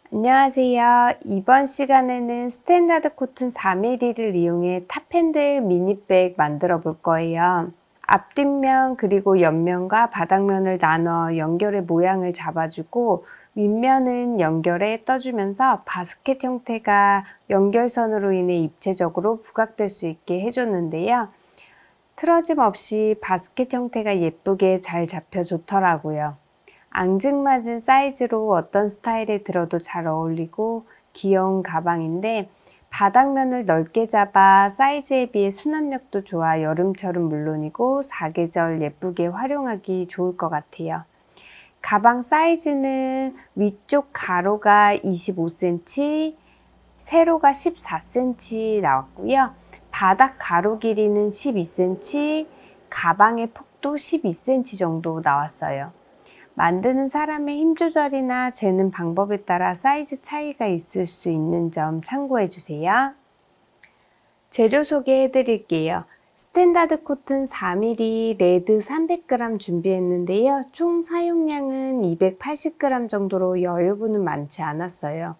안녕하세요. 이번 시간에는 스탠다드 코튼 4mm를 이용해 탑핸들 미니백 만들어 볼 거예요. 앞뒷면 그리고 옆면과 바닥면을 나눠 연결의 모양을 잡아주고 윗면은 연결에 떠주면서 바스켓 형태가 연결선으로 인해 입체적으로 부각될 수 있게 해줬는데요. 틀어짐 없이 바스켓 형태가 예쁘게 잘 잡혀 좋더라고요. 앙증맞은 사이즈로 어떤 스타일에 들어도 잘 어울리고 귀여운 가방인데 바닥면을 넓게 잡아 사이즈에 비해 수납력도 좋아 여름철은 물론이고 사계절 예쁘게 활용하기 좋을 것 같아요. 가방 사이즈는 위쪽 가로가 25cm, 세로가 14cm 나왔고요. 바닥 가로 길이는 12cm, 가방의 폭도 12cm 정도 나왔어요. 만드는 사람의 힘 조절이나 재는 방법에 따라 사이즈 차이가 있을 수 있는 점 참고해 주세요. 재료 소개해 드릴게요. 스탠다드 코튼 4mm 레드 300g 준비했는데요. 총 사용량은 280g 정도로 여유분은 많지 않았어요.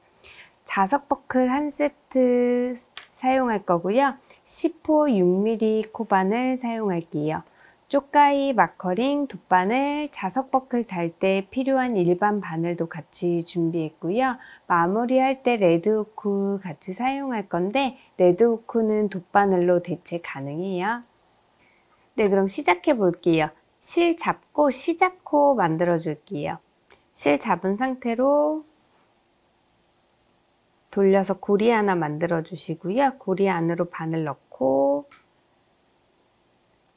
자석 버클 한 세트 사용할 거고요. 10호 6mm 코바늘 사용할게요. 쪽가위, 마커링, 돗바늘, 자석 버클 달 때 필요한 일반 바늘도 같이 준비했고요. 마무리할 때 레드 후크 같이 사용할 건데 레드 후크는 돗바늘로 대체 가능해요. 네, 그럼 시작해 볼게요. 실 잡고 시작코 만들어 줄게요. 실 잡은 상태로 돌려서 고리 하나 만들어 주시고요. 고리 안으로 바늘 넣고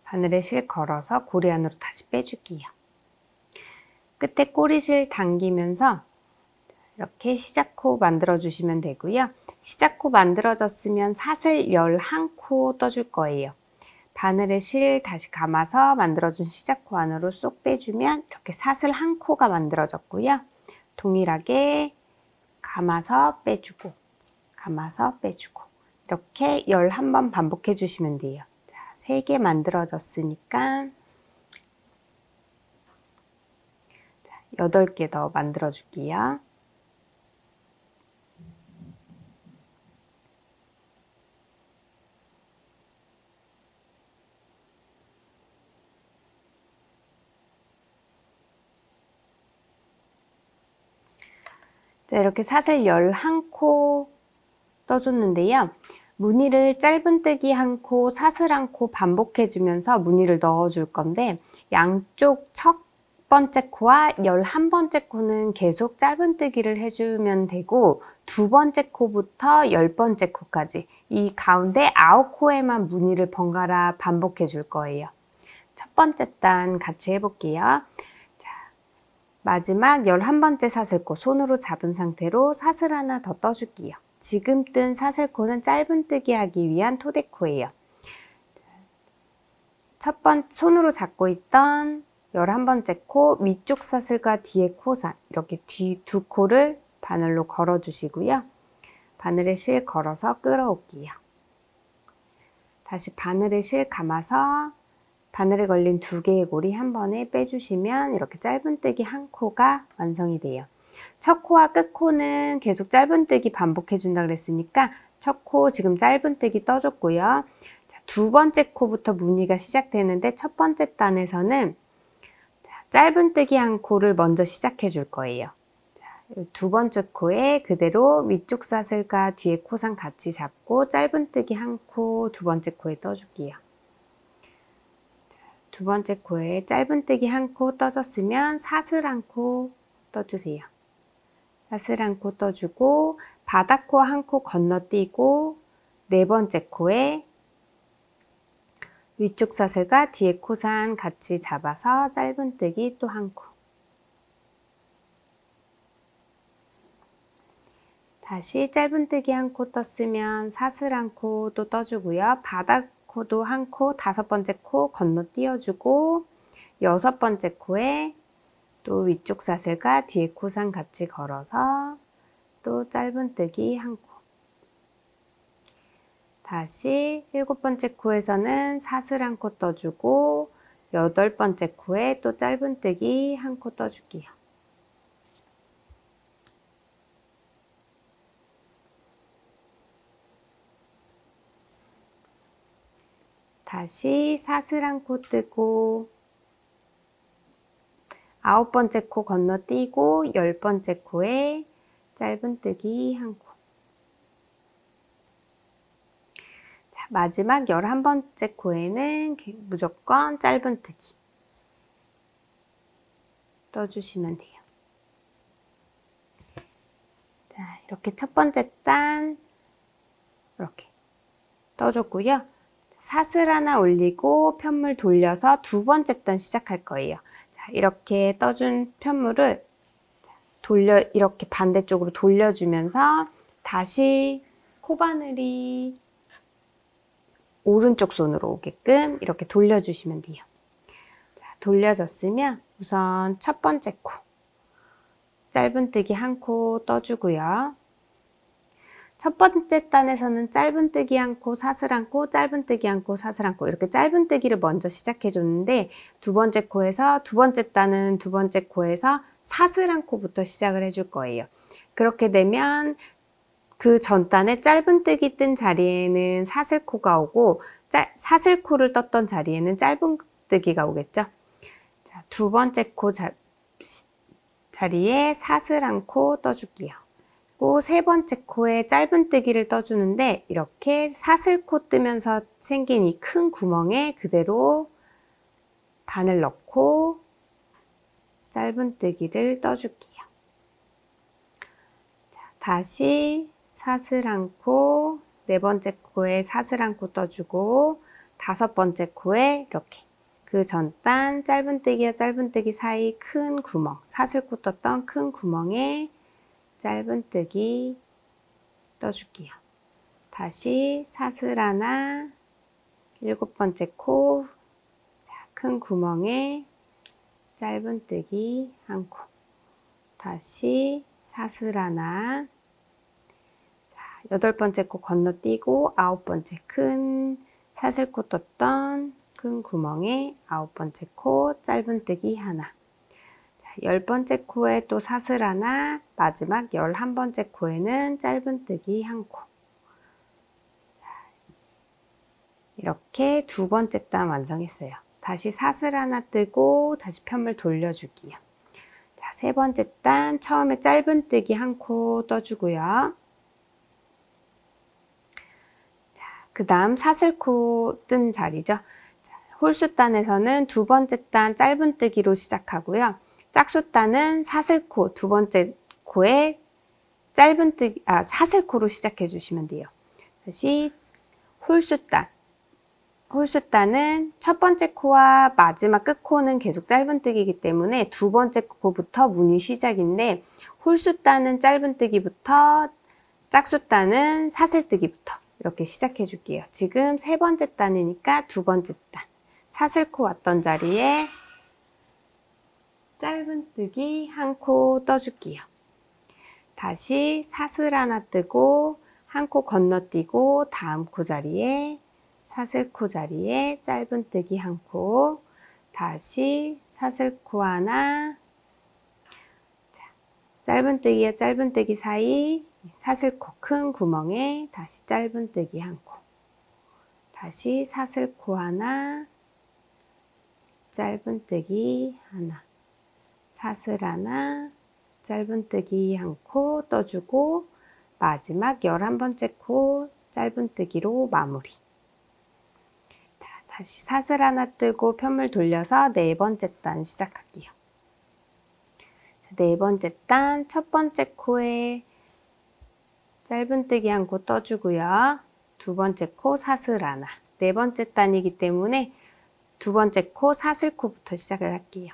바늘에 실 걸어서 고리 안으로 다시 빼줄게요. 끝에 꼬리실 당기면서 이렇게 시작코 만들어 주시면 되고요. 시작코 만들어졌으면 사슬 11코 떠줄 거예요. 바늘에 실 다시 감아서 만들어준 시작코 안으로 쏙 빼주면 이렇게 사슬 1코가 만들어졌고요. 동일하게 감아서 빼주고 감아서 빼주고 이렇게 11번 반복해 주시면 돼요. 자, 3개 만들어졌으니까 8개 더 만들어 줄게요. 자, 이렇게 사슬 11코 떠줬는데요. 무늬를 짧은뜨기 1코, 사슬 1코 반복해 주면서 무늬를 넣어 줄 건데 양쪽 첫 번째 코와 11번째 코는 계속 짧은뜨기를 해주면 되고 두 번째 코부터 10번째 코까지 이 가운데 9코에만 무늬를 번갈아 반복해 줄 거예요. 첫 번째 단 같이 해볼게요. 자, 마지막 11번째 사슬코 손으로 잡은 상태로 사슬 하나 더 떠줄게요. 지금 뜬 사슬코는 짧은뜨기 하기 위한 토대코예요. 손으로 잡고 있던 11번째 코 위쪽 사슬과 뒤에 코산 이렇게 뒤 두 코를 바늘로 걸어 주시고요. 바늘에 실 걸어서 끌어올게요. 다시 바늘에 실 감아서 바늘에 걸린 2개의 고리 한 번에 빼주시면 이렇게 짧은뜨기 1코가 완성이 돼요. 첫 코와 끝 코는 계속 짧은뜨기 반복해 준다 그랬으니까 첫 코 지금 짧은뜨기 떠줬고요. 두 번째 코부터 무늬가 시작되는데 첫 번째 단에서는 짧은뜨기 1코를 먼저 시작해 줄 거예요. 두 번째 코에 그대로 위쪽 사슬과 뒤에 코상 같이 잡고 짧은뜨기 1코 두 번째 코에 떠줄게요. 두 번째 코에 짧은뜨기 1코 떠줬으면 사슬 1코 떠주세요. 사슬 1코 떠주고 바닥코 1코 건너뛰고 네 번째 코에 위쪽 사슬과 뒤에 코산 같이 잡아서 짧은뜨기 또 1코. 다시 짧은뜨기 1코 떴으면 사슬 1코 또 떠주고요. 바닥코도 1코, 5번째 코 건너뛰어주고 6번째 코에 또 위쪽 사슬과 뒤에 코산 같이 걸어서 또 짧은뜨기 1코. 다시 7번째 코에서는 사슬 1코 떠주고 8번째 코에 또 짧은뜨기 1코 떠줄게요. 다시 사슬한 코 뜨고 9번째 코 건너뛰고 10번째 코에 짧은뜨기 한 코. 자, 마지막 11번째 코에는 무조건 짧은뜨기 떠주시면 돼요. 자, 이렇게 첫 번째 단 이렇게 떠줬고요. 사슬 하나 올리고 편물 돌려서 두 번째 단 시작할 거예요. 자, 이렇게 떠준 편물을 이렇게 반대쪽으로 돌려주면서 다시 코바늘이 오른쪽 손으로 오게끔 이렇게 돌려주시면 돼요. 자, 돌려졌으면 우선 첫 번째 코 짧은뜨기 한 코 떠주고요. 첫 번째 단에서는 짧은뜨기 한 코, 사슬 한 코, 짧은뜨기 한 코, 사슬 한 코 이렇게 짧은뜨기를 먼저 시작해 줬는데 두 번째 코에서 두 번째 단은 두 번째 코에서 사슬 한 코부터 시작을 해줄 거예요. 그렇게 되면 그 전 단에 짧은뜨기 뜬 자리에는 사슬코가 오고 사슬코를 떴던 자리에는 짧은뜨기가 오겠죠. 자, 두 번째 코 자리에 사슬 한 코 떠줄게요. 그리고 세 번째 코에 짧은뜨기를 떠주는데 이렇게 사슬코 뜨면서 생긴 이 큰 구멍에 그대로 바늘 넣고 짧은뜨기를 떠줄게요. 자, 다시 사슬 한 코, 네 번째 코에 사슬 한 코 떠주고 다섯 번째 코에 이렇게 그 전 단 짧은뜨기와 짧은뜨기 사이 큰 구멍, 사슬코 떴던 큰 구멍에 짧은뜨기 떠줄게요. 다시 사슬 하나, 일곱 번째 코, 자, 큰 구멍에 짧은뜨기 한 코, 다시 사슬 하나, 자, 여덟 번째 코 건너뛰고 아홉 번째 큰 사슬코 떴던 큰 구멍에 아홉 번째 코 짧은뜨기 하나, 열 번째 코에 또 사슬 하나, 마지막 11번째 코에는 짧은뜨기 한 코. 이렇게 두 번째 단 완성했어요. 다시 사슬 하나 뜨고 다시 편물 돌려줄게요. 자, 세 번째 단 처음에 짧은뜨기 한 코 떠주고요. 자, 그 다음 사슬코 뜬 자리죠. 자, 홀수단에서는 두 번째 단 짧은뜨기로 시작하고요. 짝수단은 사슬코 두 번째 코에 짧은뜨기, 사슬코로 시작해 주시면 돼요. 다시 홀수단. 홀수단은 첫 번째 코와 마지막 끝코는 계속 짧은뜨기이기 때문에 두 번째 코부터 문이 시작인데 홀수단은 짧은뜨기부터 짝수단은 사슬뜨기부터 이렇게 시작해 줄게요. 지금 세 번째 단이니까 두 번째 단. 사슬코 왔던 자리에 짧은뜨기 한 코 떠줄게요. 다시 사슬 하나 뜨고 한 코 건너뛰고 다음 코 자리에 사슬코 자리에 짧은뜨기 한 코, 다시 사슬코 하나, 자, 짧은뜨기와 짧은뜨기 사이 사슬코 큰 구멍에 다시 짧은뜨기 한 코, 다시 사슬코 하나, 짧은뜨기 하나, 사슬 하나, 짧은뜨기 한 코 떠주고 마지막 11번째 코 짧은뜨기로 마무리. 다시 사슬 하나 뜨고 편물 돌려서 네 번째 단 시작할게요. 네 번째 단 첫 번째 코에 짧은뜨기 한 코 떠주고요. 두 번째 코 사슬 하나. 네 번째 단이기 때문에 두 번째 코 사슬코부터 시작을 할게요.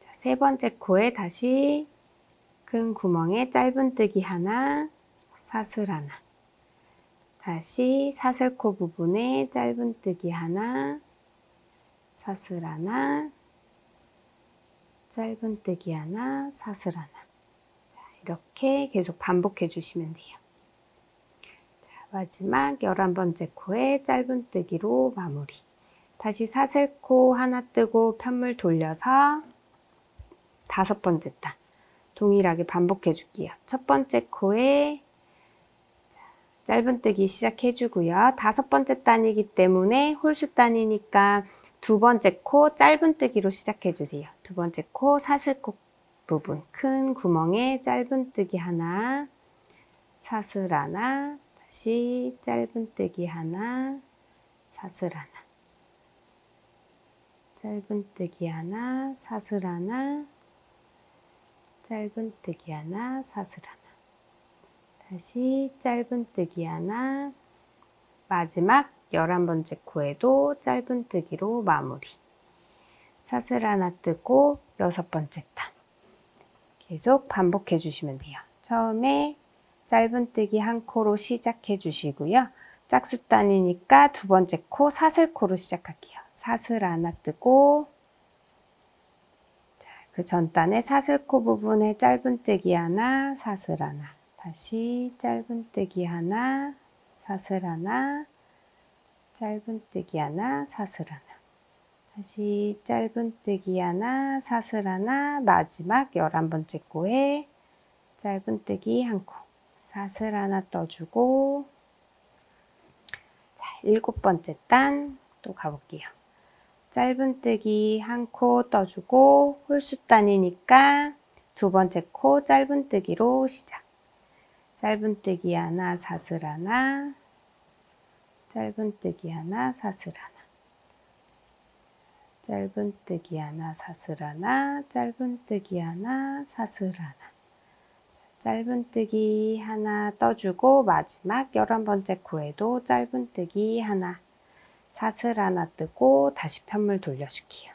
자, 세 번째 코에 다시 큰 구멍에 짧은뜨기 하나, 사슬 하나. 다시 사슬코 부분에 짧은뜨기 하나, 사슬 하나, 짧은뜨기 하나, 사슬 하나. 자, 이렇게 계속 반복해 주시면 돼요. 자, 마지막 11번째 코에 짧은뜨기로 마무리. 다시 사슬코 하나 뜨고 편물 돌려서 다섯 번째 단 동일하게 반복해 줄게요. 첫 번째 코에 짧은뜨기 시작해주고요. 5번째 단이기 때문에 홀수단이니까 2번째 코 짧은뜨기로 시작해주세요. 2번째 코 사슬코 부분 큰 구멍에 짧은뜨기 하나, 사슬 하나, 다시 짧은뜨기 하나, 사슬 하나, 짧은뜨기 하나, 사슬 하나, 짧은뜨기 하나, 사슬 하나, 다시 짧은뜨기 하나, 마지막 11번째 코에도 짧은뜨기로 마무리. 사슬 하나 뜨고 6번째 단. 계속 반복해 주시면 돼요. 처음에 짧은뜨기 한 코로 시작해 주시고요. 짝수단이니까 2번째 코 사슬코로 시작할게요. 사슬 하나 뜨고 그 전단에 사슬코 부분에 짧은뜨기 하나, 사슬 하나, 다시 짧은뜨기 하나, 사슬 하나, 짧은뜨기 하나, 사슬 하나, 다시 짧은뜨기 하나, 사슬 하나, 마지막 11번째 코에 짧은뜨기 한 코, 사슬 하나 떠주고, 자, 7번째 단 또 가볼게요. 짧은뜨기 한 코 떠주고 홀수단이니까 2번째 코 짧은뜨기로 시작. 짧은뜨기 하나, 사슬 하나, 짧은뜨기 하나, 사슬 하나, 짧은뜨기 하나, 사슬 하나, 짧은뜨기 하나, 사슬 하나, 짧은뜨기 하나 떠주고 마지막 11번째 코에도 짧은뜨기 하나, 사슬 하나 뜨고 다시 편물 돌려줄게요.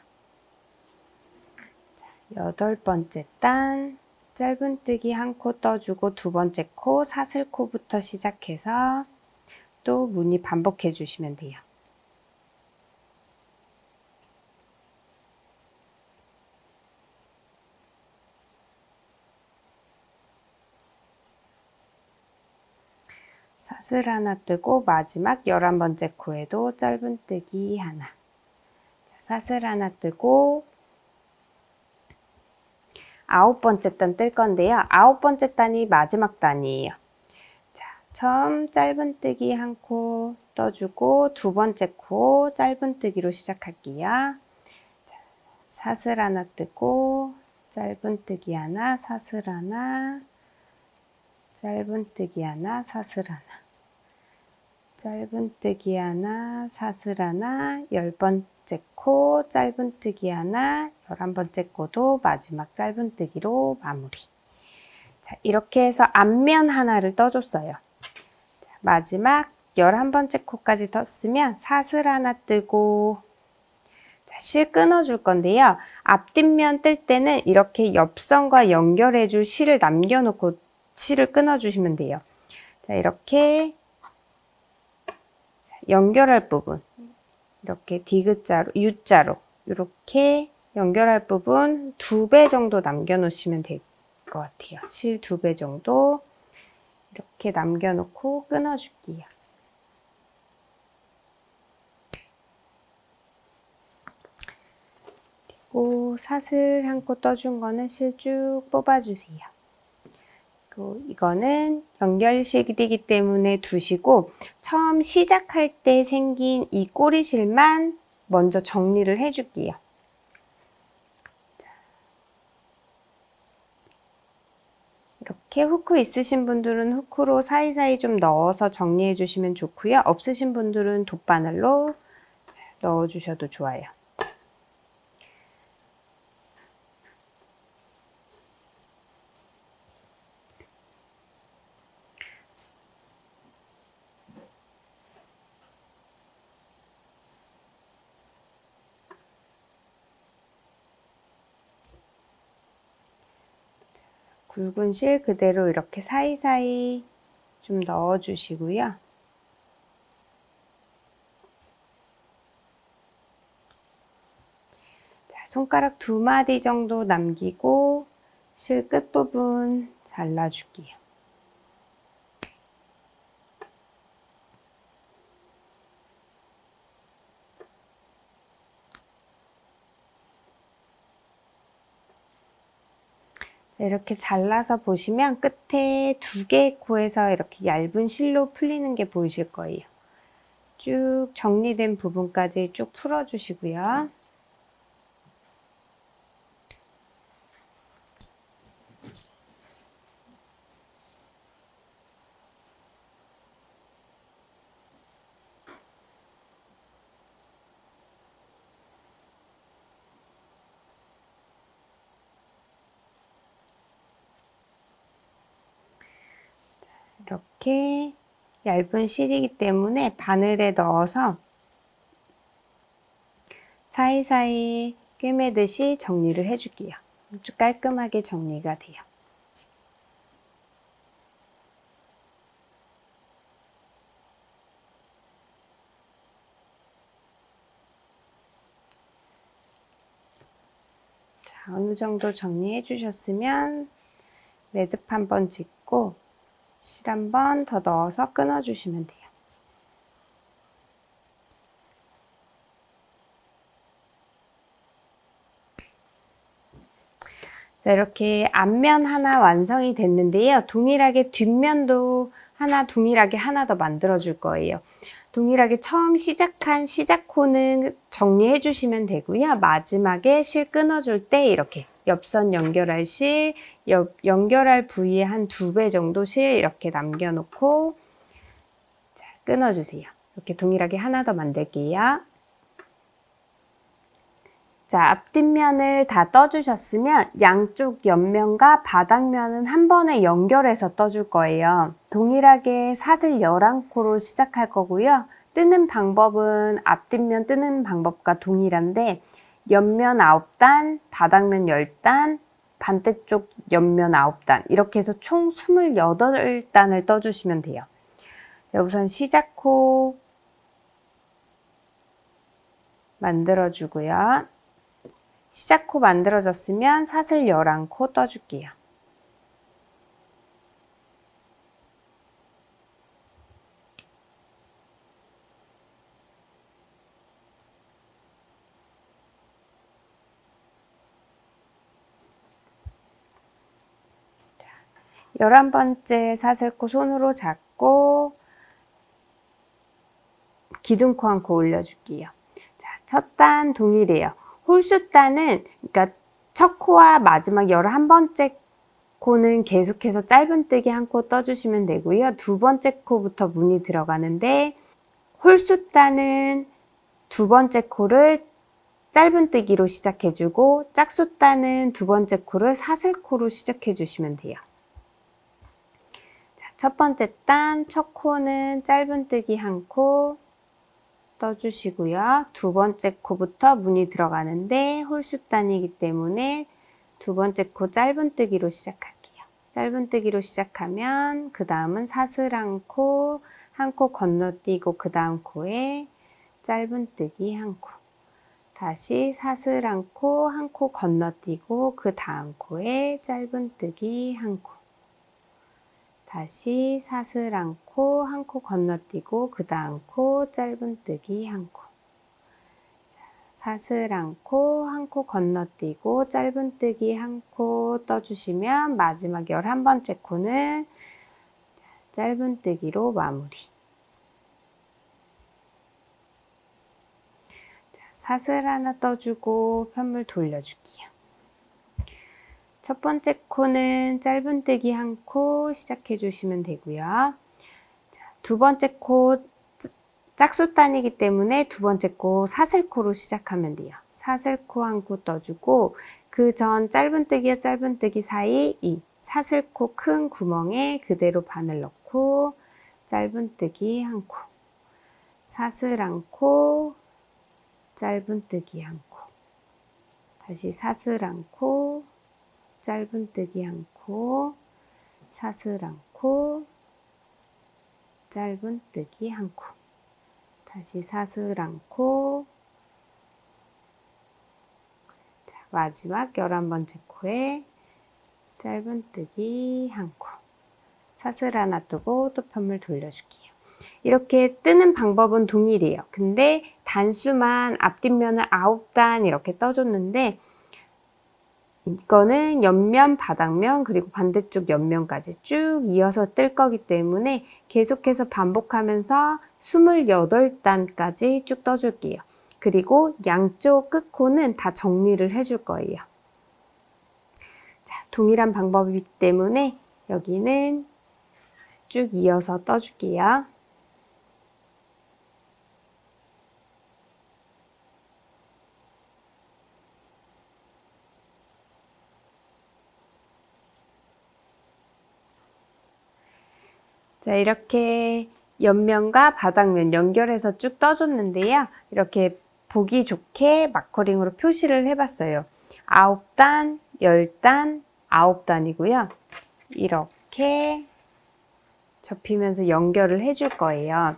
자, 8번째 단 짧은뜨기 한 코 떠주고 2번째 코 사슬코부터 시작해서 또 무늬 반복해 주시면 돼요. 사슬 하나 뜨고 마지막 11번째 코에도 짧은뜨기 하나, 사슬 하나 뜨고 9번째 단 뜰 건데요. 9번째 단이 마지막 단이에요. 자, 처음 짧은뜨기 한 코 떠주고 2번째 코 짧은뜨기로 시작할게요. 자, 사슬 하나 뜨고 짧은뜨기 하나, 사슬 하나, 짧은뜨기 하나, 사슬 하나, 짧은뜨기 하나, 사슬 하나, 10번째 코 짧은뜨기 하나, 11번째 코도 마지막 짧은뜨기로 마무리. 자, 이렇게 해서 앞면 하나를 떠줬어요. 자, 마지막 11번째 코까지 떴으면 사슬 하나 뜨고 자, 실 끊어줄 건데요. 앞뒷면 뜰 때는 이렇게 옆선과 연결해줄 실을 남겨놓고 실을 끊어주시면 돼요. 자, 이렇게 연결할 부분 이렇게 D자로, U자로 이렇게 연결할 부분 2배 정도 남겨놓으시면 될 것 같아요. 실 2배 정도 이렇게 남겨놓고 끊어줄게요. 그리고 사슬 한 코 떠준 거는 실 쭉 뽑아주세요. 그리고 이거는 연결실이기 때문에 두시고 처음 시작할 때 생긴 이 꼬리실만 먼저 정리를 해줄게요. 이렇게 후크 있으신 분들은 후크로 사이사이 좀 넣어서 정리해 주시면 좋고요. 없으신 분들은 돗바늘로 넣어 주셔도 좋아요. 굵은 실 그대로 이렇게 사이사이 좀 넣어 주시고요. 자, 손가락 2마디 정도 남기고 실 끝부분 잘라줄게요. 이렇게 잘라서 보시면 끝에 2개의 코에서 이렇게 얇은 실로 풀리는 게 보이실 거예요. 쭉 정리된 부분까지 쭉 풀어주시고요. 이렇게 얇은 실이기 때문에 바늘에 넣어서 사이사이 꿰매듯이 정리를 해줄게요. 아주 깔끔하게 정리가 돼요. 자, 어느 정도 정리해 주셨으면 매듭 한번 짓고 실 한번 더 넣어서 끊어 주시면 돼요. 자, 이렇게 앞면 하나 완성이 됐는데요. 동일하게 뒷면도 동일하게 하나 더 만들어 줄 거예요. 동일하게 처음 시작한 시작코는 정리해 주시면 되고요. 마지막에 실 끊어줄 때 이렇게 옆선 연결할 실, 연결할 부위에 한 2배 정도 실 이렇게 남겨놓고 자, 끊어주세요. 이렇게 동일하게 하나 더 만들게요. 자, 앞뒷면을 다 떠주셨으면 양쪽 옆면과 바닥면은 한 번에 연결해서 떠줄 거예요. 동일하게 사슬 11코로 시작할 거고요. 뜨는 방법은 앞뒷면 뜨는 방법과 동일한데 옆면 9단, 바닥면 10단, 반대쪽 옆면 9단 이렇게 해서 총 28단을 떠주시면 돼요. 자, 우선 시작코 만들어주고요. 시작코 만들어졌으면 사슬 11코 떠줄게요. 자, 11번째 사슬코 손으로 잡고 기둥코 한 코 올려줄게요. 자, 첫 단 동일해요. 홀수단은 그러니까 첫 코와 마지막 11번째 코는 계속해서 짧은뜨기 한 코 떠주시면 되고요. 2번째 코부터 문이 들어가는데 홀수단은 2번째 코를 짧은뜨기로 시작해주고 짝수단은 2번째 코를 사슬코로 시작해주시면 돼요. 자, 첫 번째 단, 첫 코는 짧은뜨기 한 코 떠주시고요. 2번째 코부터 문이 들어가는데 홀수단이기 때문에 2번째 코 짧은뜨기로 시작할게요. 짧은뜨기로 시작하면 그 다음은 사슬 한 코, 한 코 건너뛰고 그 다음 코에 짧은뜨기 한 코, 다시 사슬 한 코, 한 코 건너뛰고 그 다음 코에 짧은뜨기 한 코, 다시 사슬 한 코, 한 코 건너뛰고 그 다음 코 짧은뜨기 한 코, 사슬 한 코, 한 코 건너뛰고 짧은뜨기 한 코 떠주시면 마지막 11번째 코는 짧은뜨기로 마무리. 자, 사슬 하나 떠주고 편물 돌려줄게요. 첫 번째 코는 짧은뜨기 한 코 시작해 주시면 되고요. 자, 두 번째 코 짝수단이기 때문에 두 번째 코 사슬코로 시작하면 돼요. 사슬코 한 코 떠주고 그 전 짧은뜨기와 짧은뜨기 사이 이 사슬코 큰 구멍에 그대로 바늘 넣고 짧은뜨기 한 코, 사슬 한 코, 짧은뜨기 한 코, 다시 사슬 한 코, 짧은뜨기 한 코, 사슬 한 코, 짧은뜨기 한 코, 다시 사슬 한 코, 자, 마지막 11번째 코에 짧은뜨기 한 코, 사슬 하나 뜨고 또 편물 돌려줄게요. 이렇게 뜨는 방법은 동일해요. 근데 단수만 앞뒷면을 9단 이렇게 떠줬는데 이거는 옆면, 바닥면, 그리고 반대쪽 옆면까지 쭉 이어서 뜰 거기 때문에 계속해서 반복하면서 28단까지 쭉 떠줄게요. 그리고 양쪽 끝코는 다 정리를 해줄 거예요. 자, 동일한 방법이기 때문에 여기는 쭉 이어서 떠줄게요. 자, 이렇게 옆면과 바닥면 연결해서 쭉 떠줬는데요. 이렇게 보기 좋게 마커링으로 표시를 해봤어요. 9단, 10단, 9단이고요. 이렇게 접히면서 연결을 해줄 거예요.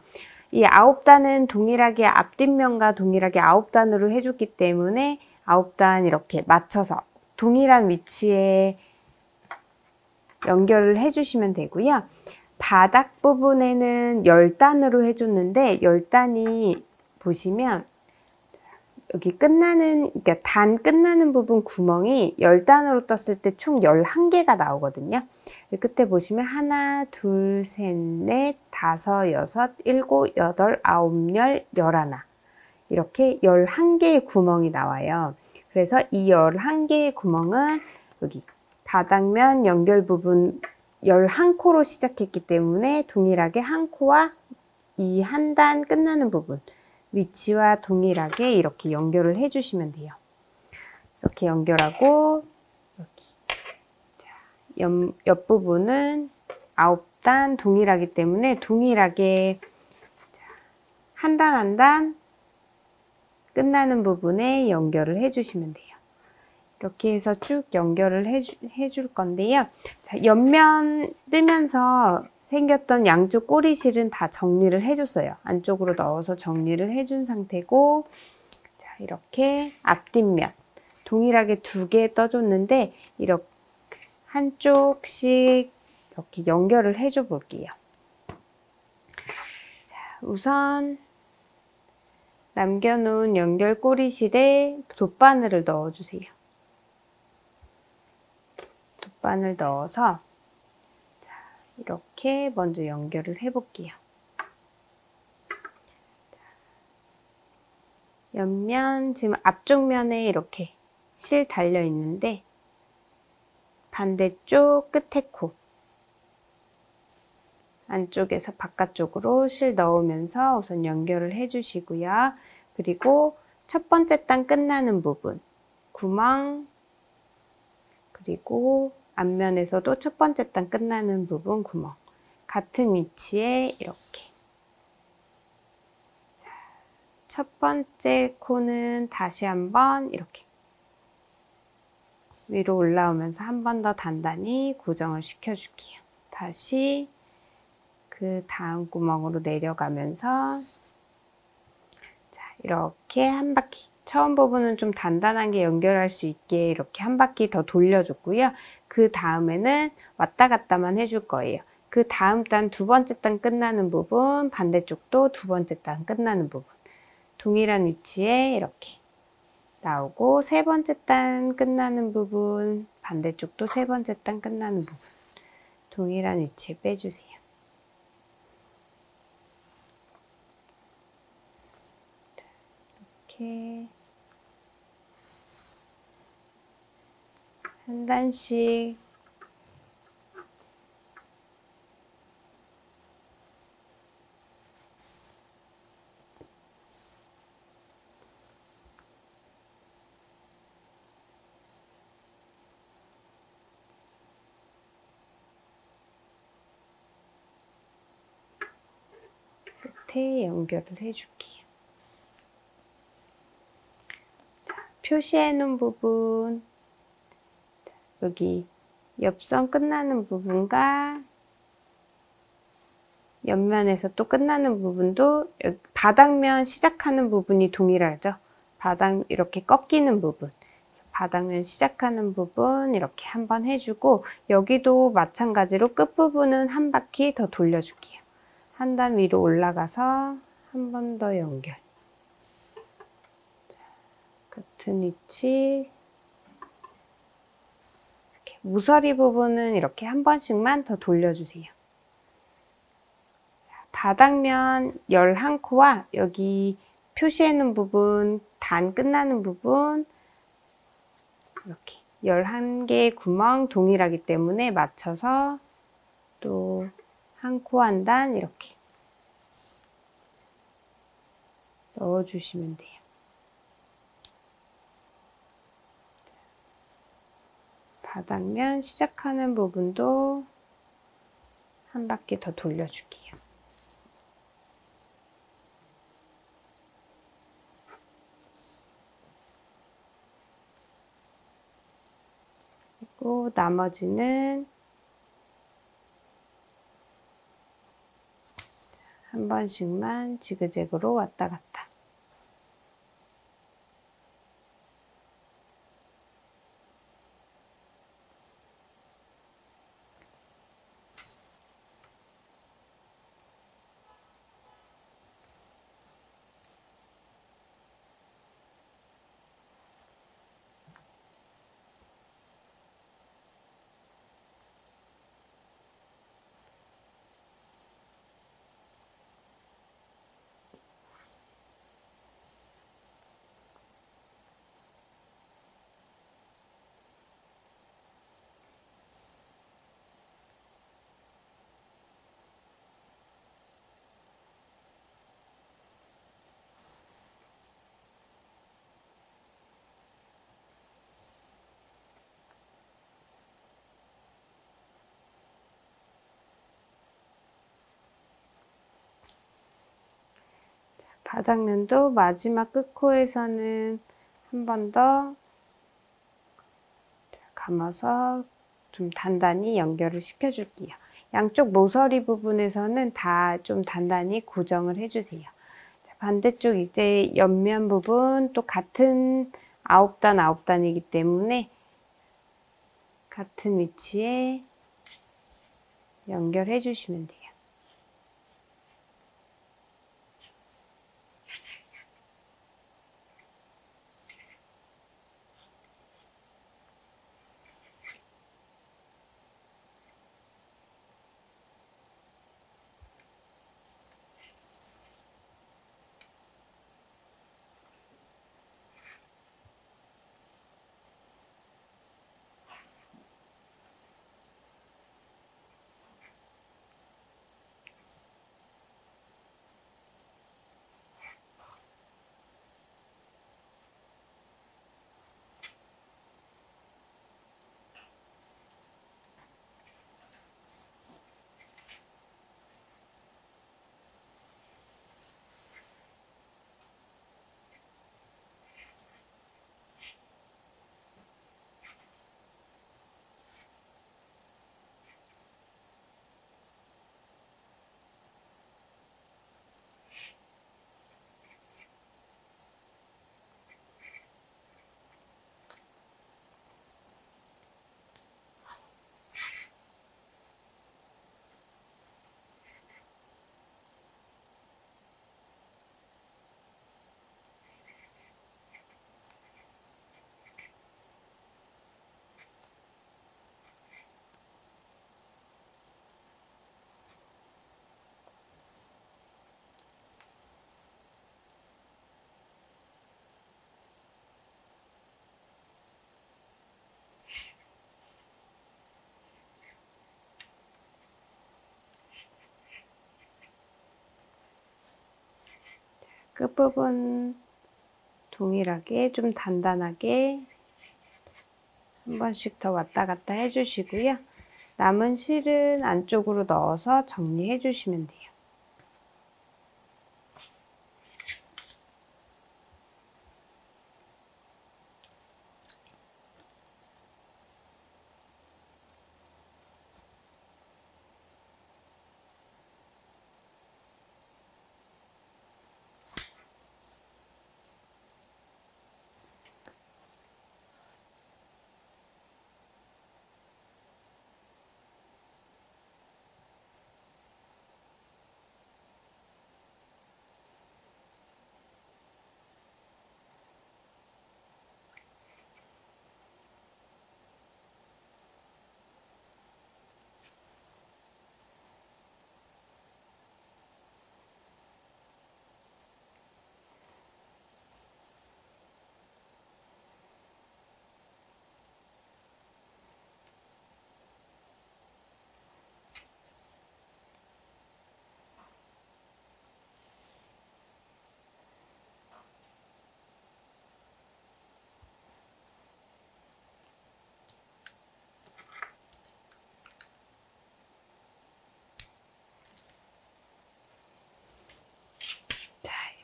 이 9단은 동일하게 앞뒷면과 동일하게 9단으로 해줬기 때문에 9단 이렇게 맞춰서 동일한 위치에 연결을 해주시면 되고요. 바닥 부분에는 10단으로 해줬는데 10단이 보시면 여기 끝나는, 그러니까 단 끝나는 부분 구멍이 10단으로 떴을 때 총 11개가 나오거든요. 끝에 보시면 하나, 둘, 셋, 넷, 다섯, 여섯, 일곱, 여덟, 아홉, 열, 열하나 이렇게 11개의 구멍이 나와요. 그래서 이 11개의 구멍은 여기 바닥면 연결 부분 11코로 시작했기 때문에 동일하게 한 코와 이 한 단 끝나는 부분 위치와 동일하게 이렇게 연결을 해주시면 돼요. 이렇게 연결하고 여기 자, 옆부분은 9단 동일하기 때문에 동일하게 한 단 한 단 끝나는 부분에 연결을 해주시면 돼요. 이렇게 해서 쭉 연결을 해줄 건데요. 자, 옆면 뜨면서 생겼던 양쪽 꼬리실은 다 정리를 해줬어요. 안쪽으로 넣어서 정리를 해준 상태고, 자, 이렇게 앞뒷면 동일하게 2개 떠줬는데 이렇게 한쪽씩 이렇게 연결을 해줘 볼게요. 자, 우선 남겨놓은 연결 꼬리실에 돗바늘을 넣어주세요. 돗바늘 넣어서 자, 이렇게 먼저 연결을 해볼게요. 옆면 지금 앞쪽 면에 이렇게 실 달려 있는데 반대쪽 끝에 코 안쪽에서 바깥쪽으로 실 넣으면서 우선 연결을 해주시고요. 그리고 첫 번째 단 끝나는 부분 구멍 그리고 앞면에서도 첫 번째 단 끝나는 부분 구멍 같은 위치에 이렇게 자, 첫 번째 코는 다시 한번 이렇게 위로 올라오면서 한 번 더 단단히 고정을 시켜줄게요. 다시 그 다음 구멍으로 내려가면서 자, 이렇게 한 바퀴 처음 부분은 좀 단단한 게 연결할 수 있게 이렇게 한 바퀴 더 돌려줬고요. 그 다음에는 왔다 갔다만 해줄 거예요. 그 다음 단 두 번째 단 끝나는 부분 반대쪽도 두 번째 단 끝나는 부분 동일한 위치에 이렇게 나오고 세 번째 단 끝나는 부분 반대쪽도 세 번째 단 끝나는 부분 동일한 위치에 빼주세요. 이렇게 한 단씩 끝에 연결을 해줄게요. 자, 표시해 놓은 부분 여기 옆선 끝나는 부분과 옆면에서 또 끝나는 부분도 바닥면 시작하는 부분이 동일하죠. 바닥 이렇게 꺾이는 부분 바닥면 시작하는 부분 이렇게 한번 해주고 여기도 마찬가지로 끝부분은 한 바퀴 더 돌려줄게요. 한 단 위로 올라가서 한 번 더 연결 자, 같은 위치 모서리 부분은 이렇게 한 번씩만 더 돌려주세요. 바닥면 11코와 여기 표시해놓은 부분, 단 끝나는 부분 이렇게 11개의 구멍 동일하기 때문에 맞춰서 또 한 코 한 단 이렇게 넣어주시면 돼요. 바닥면 시작하는 부분도 한 바퀴 더 돌려줄게요. 그리고 나머지는 한 번씩만 지그재그로 왔다 갔다. 바닥면도 마지막 끝코에서는 한 번 더 감아서 좀 단단히 연결을 시켜줄게요. 양쪽 모서리 부분에서는 다 좀 단단히 고정을 해주세요. 반대쪽 이제 옆면 부분 또 같은 9단 9단이기 때문에 같은 위치에 연결해 주시면 돼요. 끝부분 동일하게 좀 단단하게 한 번씩 더 왔다 갔다 해주시고요. 남은 실은 안쪽으로 넣어서 정리해 주시면 돼요.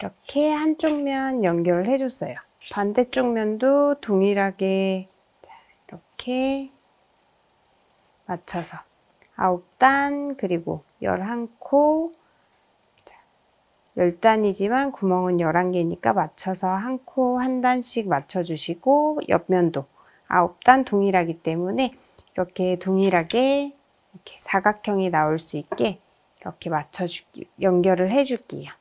이렇게 한쪽 면 연결을 해줬어요. 반대쪽 면도 동일하게 이렇게 맞춰서 9단 그리고 11코, 10단이지만 구멍은 11개니까 맞춰서 한 코 한 단씩 맞춰주시고, 옆면도 9단 동일하기 때문에 이렇게 동일하게 이렇게 사각형이 나올 수 있게 이렇게 연결을 해줄게요.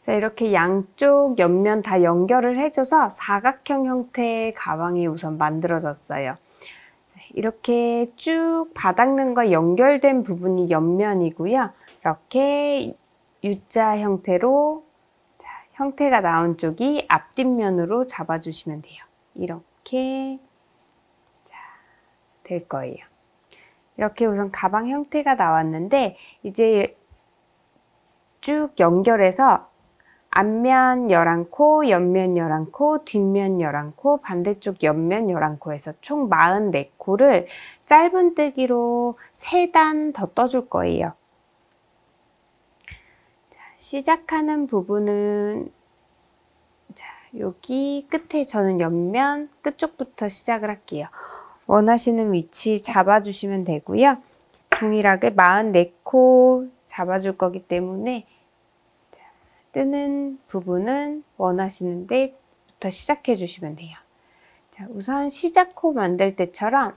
자, 이렇게 양쪽 옆면 다 연결을 해줘서 사각형 형태의 가방이 우선 만들어졌어요. 이렇게 쭉 바닥면과 연결된 부분이 옆면이고요. 이렇게 U자 형태로 형태가 나온 쪽이 앞뒷면으로 잡아주시면 돼요. 이렇게 될 거예요. 이렇게 우선 가방 형태가 나왔는데, 이제 쭉 연결해서 앞면 11코, 옆면 11코, 뒷면 11코, 반대쪽 옆면 11코 해서 총 44코를 짧은뜨기로 3단 더 떠줄 거예요. 자, 시작하는 부분은 여기 끝에 저는 옆면 끝쪽부터 시작을 할게요. 원하시는 위치 잡아주시면 되고요. 동일하게 44코 잡아줄 거기 때문에 뜨는 부분은 원하시는 데부터 시작해 주시면 돼요. 자, 우선 시작코 만들 때처럼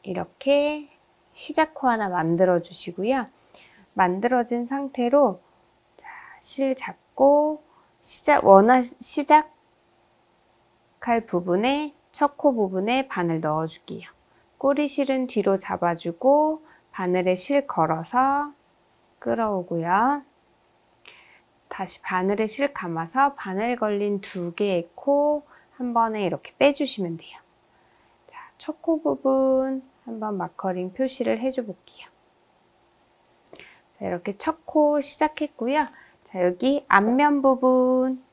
이렇게 시작코 하나 만들어 주시고요. 만들어진 상태로 실 잡고 시작할 부분에 첫 코 부분에 바늘 넣어 줄게요. 꼬리실은 뒤로 잡아주고 바늘에 실 걸어서 끌어오고요. 다시 바늘에 실 감아서 바늘 걸린 2개의 코 한 번에 이렇게 빼주시면 돼요. 자, 첫 코 부분 한번 마커링 표시를 해줘 볼게요. 자, 이렇게 첫 코 시작했고요. 자, 여기 앞면 부분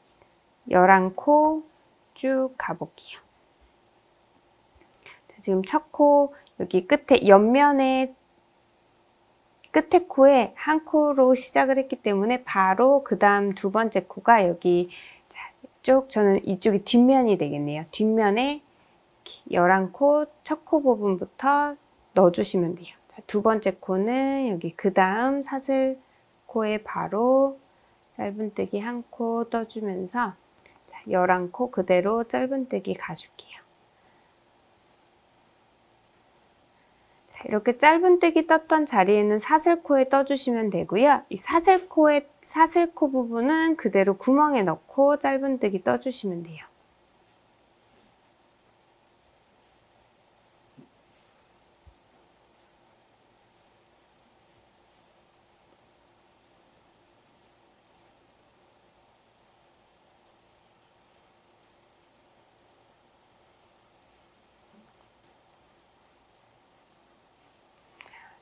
11코 쭉 가볼게요. 자, 지금 첫 코 여기 끝에 옆면에 끝에 코에 한 코로 시작을 했기 때문에 바로 그 다음 두 번째 코가 여기 저는 이쪽이 뒷면이 되겠네요. 뒷면에 11코 첫 코 부분부터 넣어주시면 돼요. 자, 두 번째 코는 여기 그 다음 사슬코에 바로 짧은뜨기 한 코 떠주면서 11코 그대로 짧은뜨기 가줄게요. 이렇게 짧은뜨기 떴던 자리에는 사슬코에 떠주시면 되고요. 이 사슬코 부분은 그대로 구멍에 넣고 짧은뜨기 떠주시면 돼요.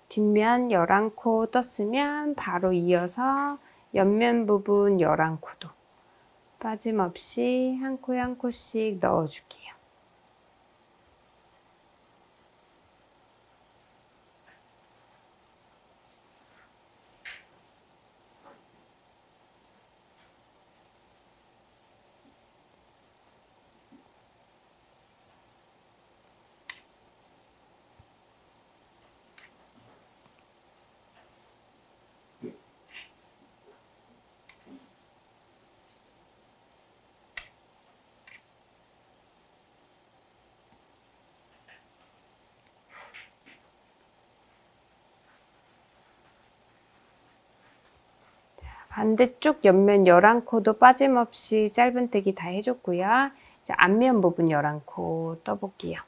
뒷면 11코 떴으면 바로 이어서 옆면 부분 11코도 빠짐없이 한 코에 한 코씩 넣어줄게요. 반대쪽 옆면 11코도 빠짐없이 짧은뜨기 다 해줬고요. 이제 앞면 부분 11코 떠볼게요.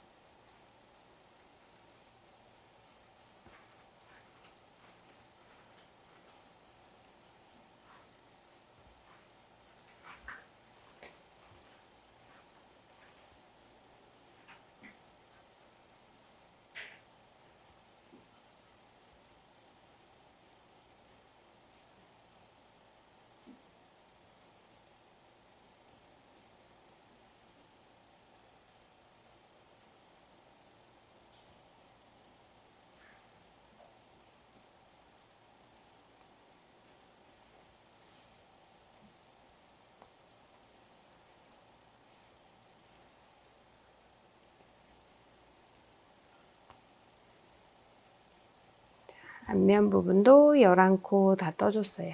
앞면 부분도 11코 다 떠줬어요.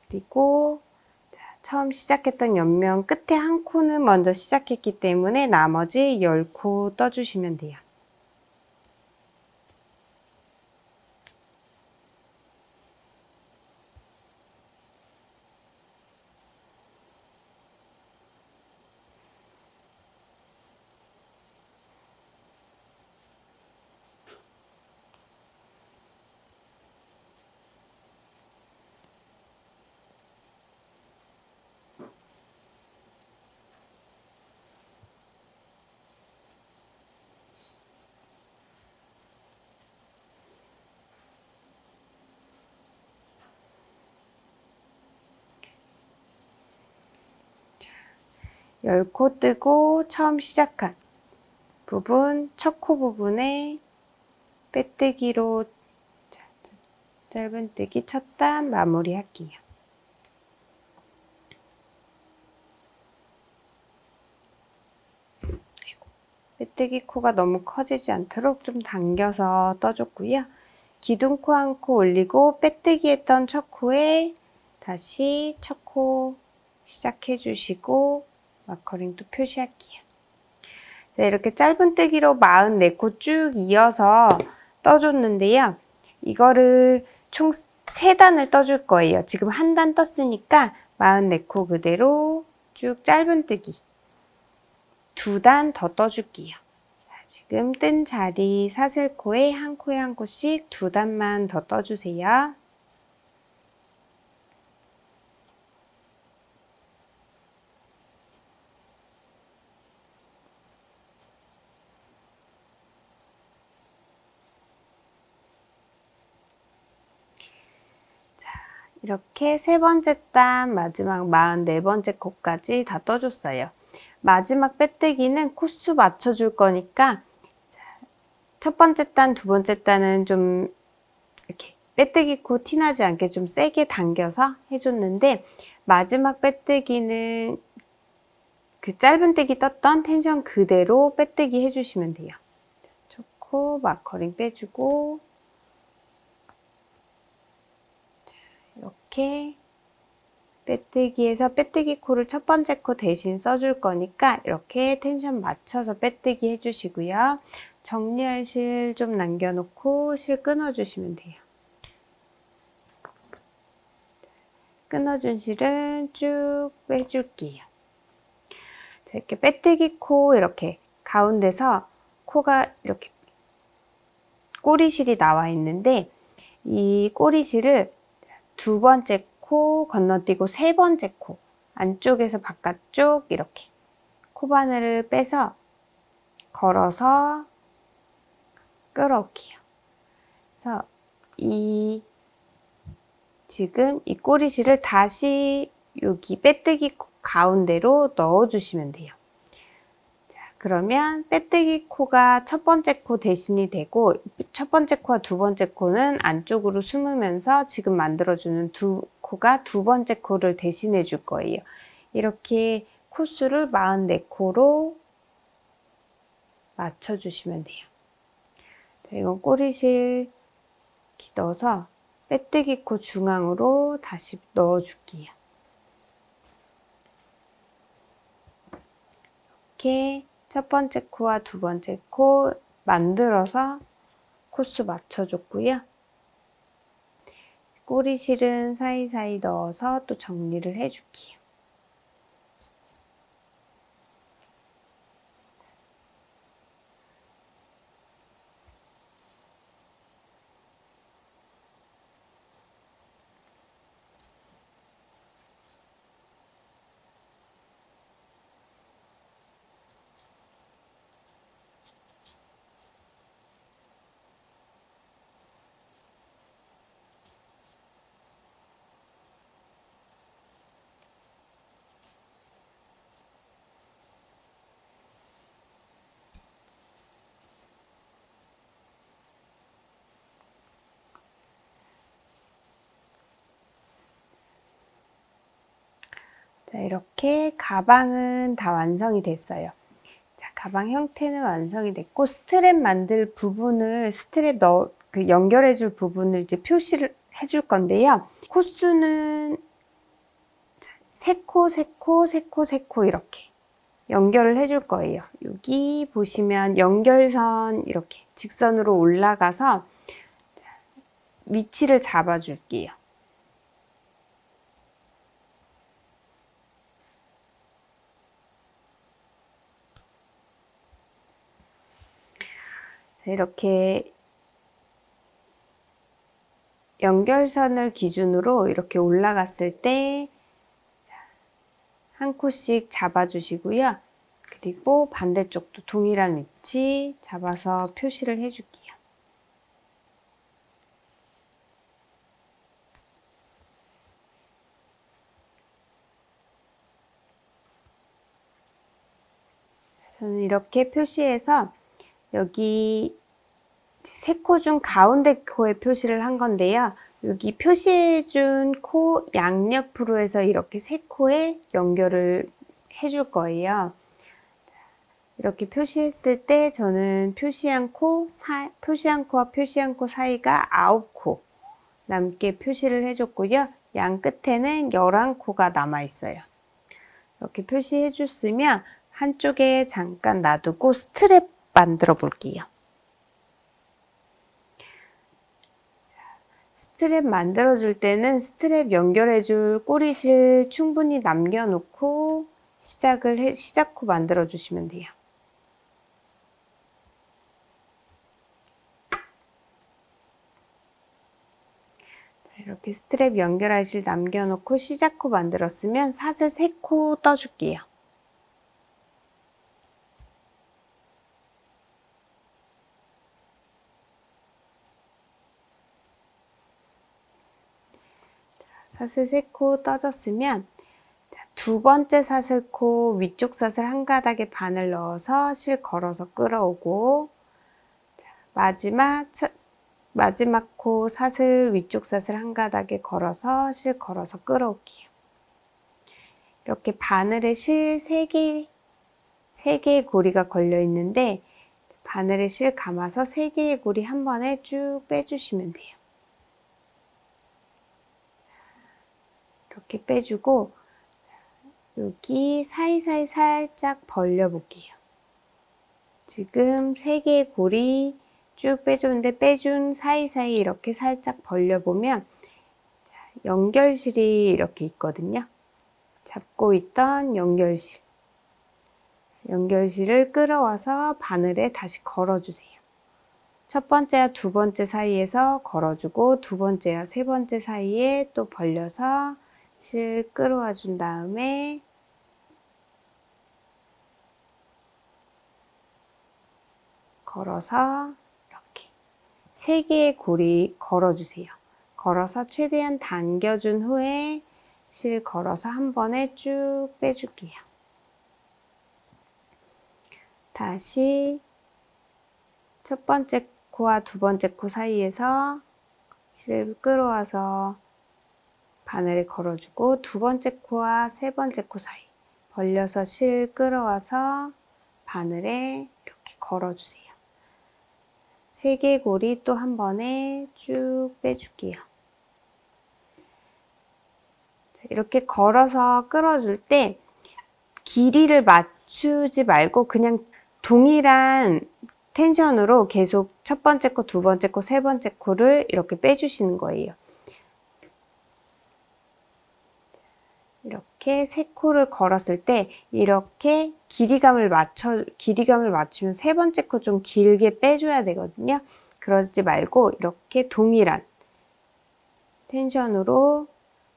그리고 처음 시작했던 옆면 끝에 한 코는 먼저 시작했기 때문에 나머지 10코 떠주시면 돼요. 열 코 뜨고 처음 시작한 부분, 첫 코 부분에 빼뜨기로 짧은뜨기 첫 단 마무리 할게요. 빼뜨기 코가 너무 커지지 않도록 좀 당겨서 떠줬고요. 기둥코 한 코 올리고 빼뜨기 했던 첫 코에 다시 첫 코 시작해 주시고 마커링 또 표시할게요. 자, 이렇게 짧은뜨기로 44코 쭉 이어서 떠줬는데요. 이거를 총 3단을 떠줄 거예요. 지금 한 단 떴으니까 44코 그대로 쭉 짧은뜨기 2단 더 떠줄게요. 자, 지금 뜬 자리 사슬코에 한 코에 한 코씩 2단만 더 떠주세요. 이렇게 3번째 단 마지막 44번째 코까지 다 떠줬어요. 마지막 빼뜨기는 코수 맞춰줄 거니까 첫 번째 단, 두 번째 단은 좀 이렇게 빼뜨기 코 티나지 않게 좀 세게 당겨서 해줬는데 마지막 빼뜨기는 그 짧은뜨기 떴던 텐션 그대로 빼뜨기 해주시면 돼요. 초코 마커링 빼주고 이렇게 빼뜨기에서 빼뜨기 코를 첫 번째 코 대신 써줄 거니까 이렇게 텐션 맞춰서 빼뜨기 해주시고요. 정리할 실 좀 남겨놓고 실 끊어주시면 돼요. 끊어준 실은 쭉 빼줄게요. 자, 이렇게 빼뜨기 코 이렇게 가운데서 코가 이렇게 꼬리실이 나와 있는데 이 꼬리실을 두 번째 코 건너뛰고 세 번째 코 안쪽에서 바깥쪽 이렇게 코바늘을 빼서 걸어서 끌어올게요. 그래서 지금 이 꼬리실을 다시 여기 빼뜨기 코 가운데로 넣어주시면 돼요. 자, 그러면 빼뜨기 코가 첫 번째 코 대신이 되고 첫 번째 코와 두 번째 코는 안쪽으로 숨으면서 지금 만들어주는 두 코가 두 번째 코를 대신해 줄 거예요. 이렇게 코수를 44코로 맞춰주시면 돼요. 자, 이건 꼬리실 넣어서 빼뜨기 코 중앙으로 다시 넣어줄게요. 이렇게 첫 번째 코와 두 번째 코 만들어서 코수 맞춰줬고요. 꼬리실은 사이사이 넣어서 또 정리를 해줄게요. 자, 이렇게 가방은 다 완성이 됐어요. 자, 가방 형태는 완성이 됐고 스트랩 만들 부분을 스트랩 그 연결해 줄 부분을 이제 표시를 해줄 건데요. 코수는 3코, 3코, 3코, 3코 이렇게 연결을 해줄 거예요. 여기 보시면 연결선 이렇게 직선으로 올라가서 위치를 잡아줄게요. 이렇게 연결선을 기준으로 이렇게 올라갔을 때 한 코씩 잡아주시고요. 그리고 반대쪽도 동일한 위치 잡아서 표시를 해줄게요. 저는 이렇게 표시해서 여기 3코 중 가운데 코에 표시를 한 건데요. 여기 표시해준 코 양옆으로 해서 이렇게 3코에 연결을 해줄 거예요. 이렇게 표시했을 때 저는 표시한 코와 표시한 코 사이가 9코 남게 표시를 해줬고요. 양 끝에는 11코가 남아있어요. 이렇게 표시해 줬으면 한쪽에 잠깐 놔두고 스트랩 만들어 볼게요. 스트랩 만들어줄 때는 스트랩 연결해줄 꼬리실 충분히 남겨놓고 시작코 만들어주시면 돼요. 이렇게 스트랩 연결하실 남겨놓고 시작코 만들었으면 사슬 3코 떠줄게요. 사슬 3코 떠졌으면 두 번째 사슬코 위쪽 사슬 한 가닥에 바늘 넣어서 실 걸어서 끌어오고 마지막 코 사슬 위쪽 사슬 한 가닥에 걸어서 실 걸어서 끌어올게요. 이렇게 바늘에 실 3개의 고리가 걸려 있는데 바늘에 실 감아서 3개의 고리 한 번에 쭉 빼주시면 돼요. 이렇게 빼주고 여기 사이사이 살짝 벌려볼게요. 지금 3개의 고리 쭉 빼줬는데 빼준 사이사이 이렇게 살짝 벌려보면 연결실이 이렇게 있거든요. 잡고 있던 연결실을 끌어와서 바늘에 다시 걸어주세요. 첫 번째와 두 번째 사이에서 걸어주고 두 번째와 세 번째 사이에 또 벌려서 실 끌어와 준 다음에 걸어서 이렇게 3개의 고리 걸어주세요. 걸어서 최대한 당겨준 후에 실 걸어서 한 번에 쭉 빼줄게요. 다시 첫 번째 코와 두 번째 코 사이에서 실 끌어와서 바늘에 걸어주고 두 번째 코와 세 번째 코 사이 벌려서 실 끌어와서 바늘에 이렇게 걸어주세요. 3개 고리 또 한 번에 쭉 빼줄게요. 이렇게 걸어서 끌어줄 때 길이를 맞추지 말고 그냥 동일한 텐션으로 계속 첫 번째 코, 두 번째 코, 세 번째 코를 이렇게 빼주시는 거예요. 이렇게 3코를 걸었을 때 이렇게 길이감을 맞추면 세 번째 코 좀 길게 빼줘야 되거든요. 그러지 말고 이렇게 동일한 텐션으로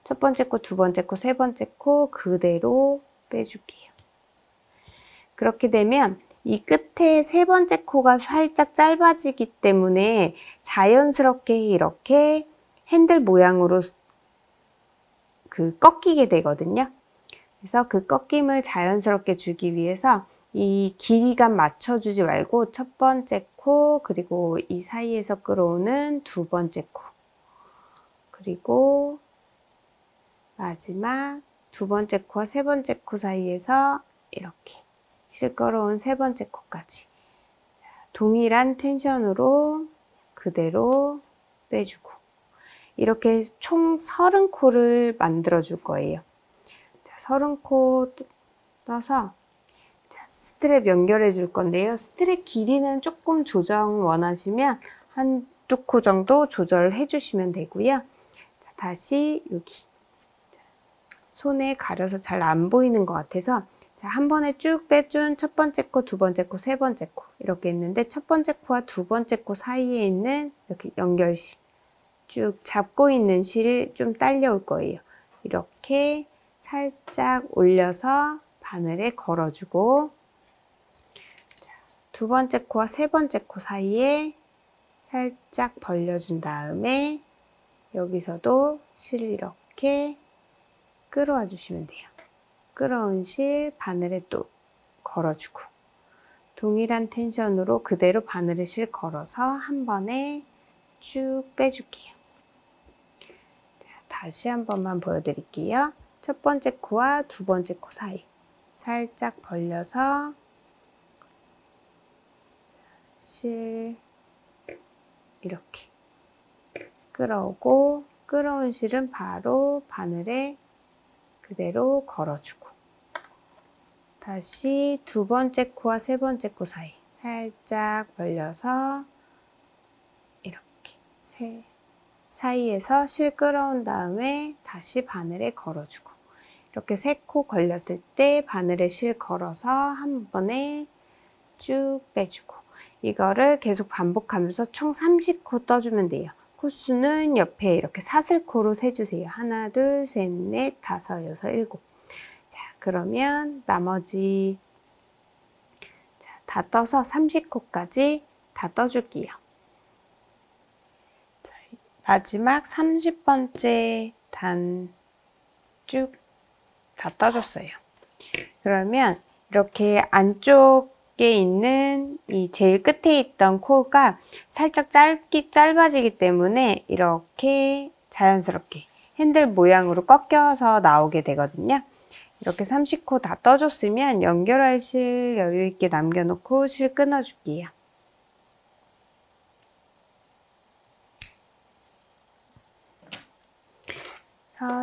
첫 번째 코, 두 번째 코, 세 번째 코 그대로 빼줄게요. 그렇게 되면 이 끝에 세 번째 코가 살짝 짧아지기 때문에 자연스럽게 이렇게 핸들 모양으로 꺾이게 되거든요. 그래서 그 꺾임을 자연스럽게 주기 위해서 이 길이감 맞춰주지 말고 첫 번째 코 그리고 이 사이에서 끌어오는 두 번째 코 그리고 마지막 두 번째 코와 세 번째 코 사이에서 이렇게 실 끌어온 세 번째 코까지 동일한 텐션으로 그대로 빼주고 이렇게 총 30코를 만들어 줄 거예요. 자, 30코 떠서 자, 스트랩 연결해 줄 건데요. 스트랩 길이는 조금 조정 원하시면 한두 코 정도 조절해 주시면 되고요. 자, 다시 여기 손에 가려서 잘 안 보이는 것 같아서 자, 한 번에 쭉 빼준 첫 번째 코, 두 번째 코, 세 번째 코 이렇게 있는데 첫 번째 코와 두 번째 코 사이에 있는 이렇게 연결실 쭉 잡고 있는 실이 좀 딸려올 거예요. 이렇게 살짝 올려서 바늘에 걸어주고 두 번째 코와 세 번째 코 사이에 살짝 벌려준 다음에 여기서도 실을 이렇게 끌어와 주시면 돼요. 끌어온 실 바늘에 또 걸어주고 동일한 텐션으로 그대로 바늘에 실 걸어서 한 번에 쭉 빼줄게요. 자, 다시 한 번만 보여드릴게요. 첫 번째 코와 두 번째 코 사이 살짝 벌려서 실 이렇게 끌어오고 끌어온 실은 바로 바늘에 그대로 걸어주고 다시 두 번째 코와 세 번째 코 사이 살짝 벌려서 이렇게 사이에서 실 끌어온 다음에 다시 바늘에 걸어주고 이렇게 세 코 걸렸을 때 바늘에 실 걸어서 한 번에 쭉 빼주고 이거를 계속 반복하면서 총 30코 떠주면 돼요. 코수는 옆에 이렇게 사슬코로 세주세요. 하나, 둘, 셋, 넷, 다섯, 여섯, 일곱. 자, 그러면 나머지 다 떠서 30코까지 다 떠줄게요. 자, 마지막 30번째 단 쭉 다 떠줬어요. 그러면 이렇게 안쪽에 있는 이 제일 끝에 있던 코가 살짝 짧아지기 때문에 이렇게 자연스럽게 핸들 모양으로 꺾여서 나오게 되거든요. 이렇게 30코 다 떠줬으면 연결할 실 여유 있게 남겨놓고 실 끊어줄게요.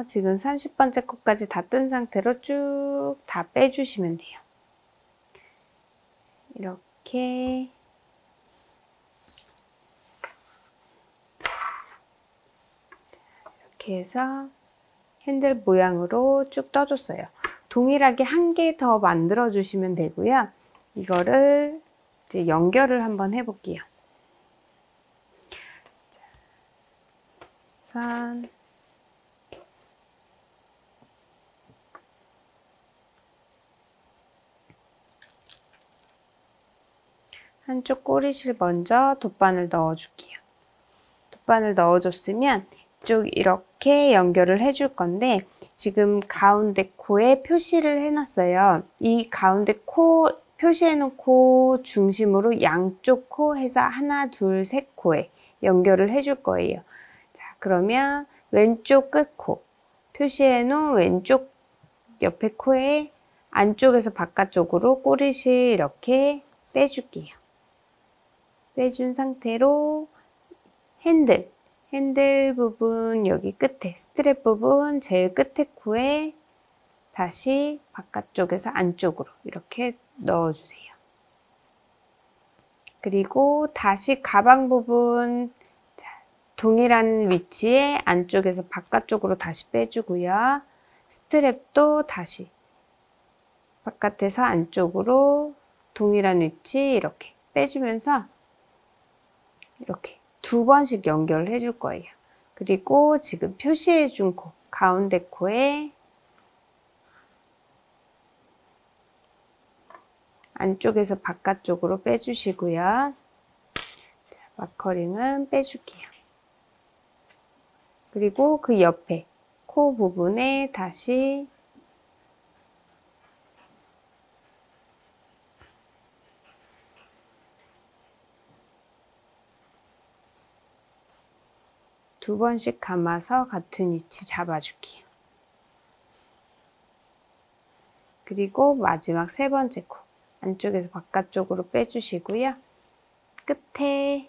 지금 30번째 코까지 다 뜬 상태로 쭉 다 빼주시면 돼요. 이렇게 해서 핸들 모양으로 쭉 떠줬어요. 동일하게 한 개 더 만들어 주시면 되고요. 이거를 이제 연결을 한번 해볼게요. 우선 한쪽 꼬리실 먼저 돗바늘 넣어줄게요. 돗바늘 넣어줬으면 이쪽 이렇게 연결을 해줄 건데 지금 가운데 코에 표시를 해놨어요. 이 가운데 코 표시해놓은 코 중심으로 양쪽 코 해서 하나, 둘, 셋 코에 연결을 해줄 거예요. 자, 그러면 왼쪽 끝코 표시해놓은 왼쪽 옆에 코에 안쪽에서 바깥쪽으로 꼬리실 이렇게 빼줄게요. 빼준 상태로 핸들 부분 여기 끝에 스트랩 부분 제일 끝에 코에 다시 바깥쪽에서 안쪽으로 이렇게 넣어주세요. 그리고 다시 가방 부분 동일한 위치에 안쪽에서 바깥쪽으로 다시 빼주고요. 스트랩도 다시 바깥에서 안쪽으로 동일한 위치 이렇게 빼주면서 이렇게 두 번씩 연결을 해줄 거예요. 그리고 지금 표시해 준 코, 가운데 코에 안쪽에서 바깥쪽으로 빼주시고요. 자, 마커링은 빼줄게요. 그리고 그 옆에 코 부분에 다시 두 번씩 감아서 같은 위치 잡아줄게요. 그리고 마지막 세 번째 코 안쪽에서 바깥쪽으로 빼주시고요. 끝에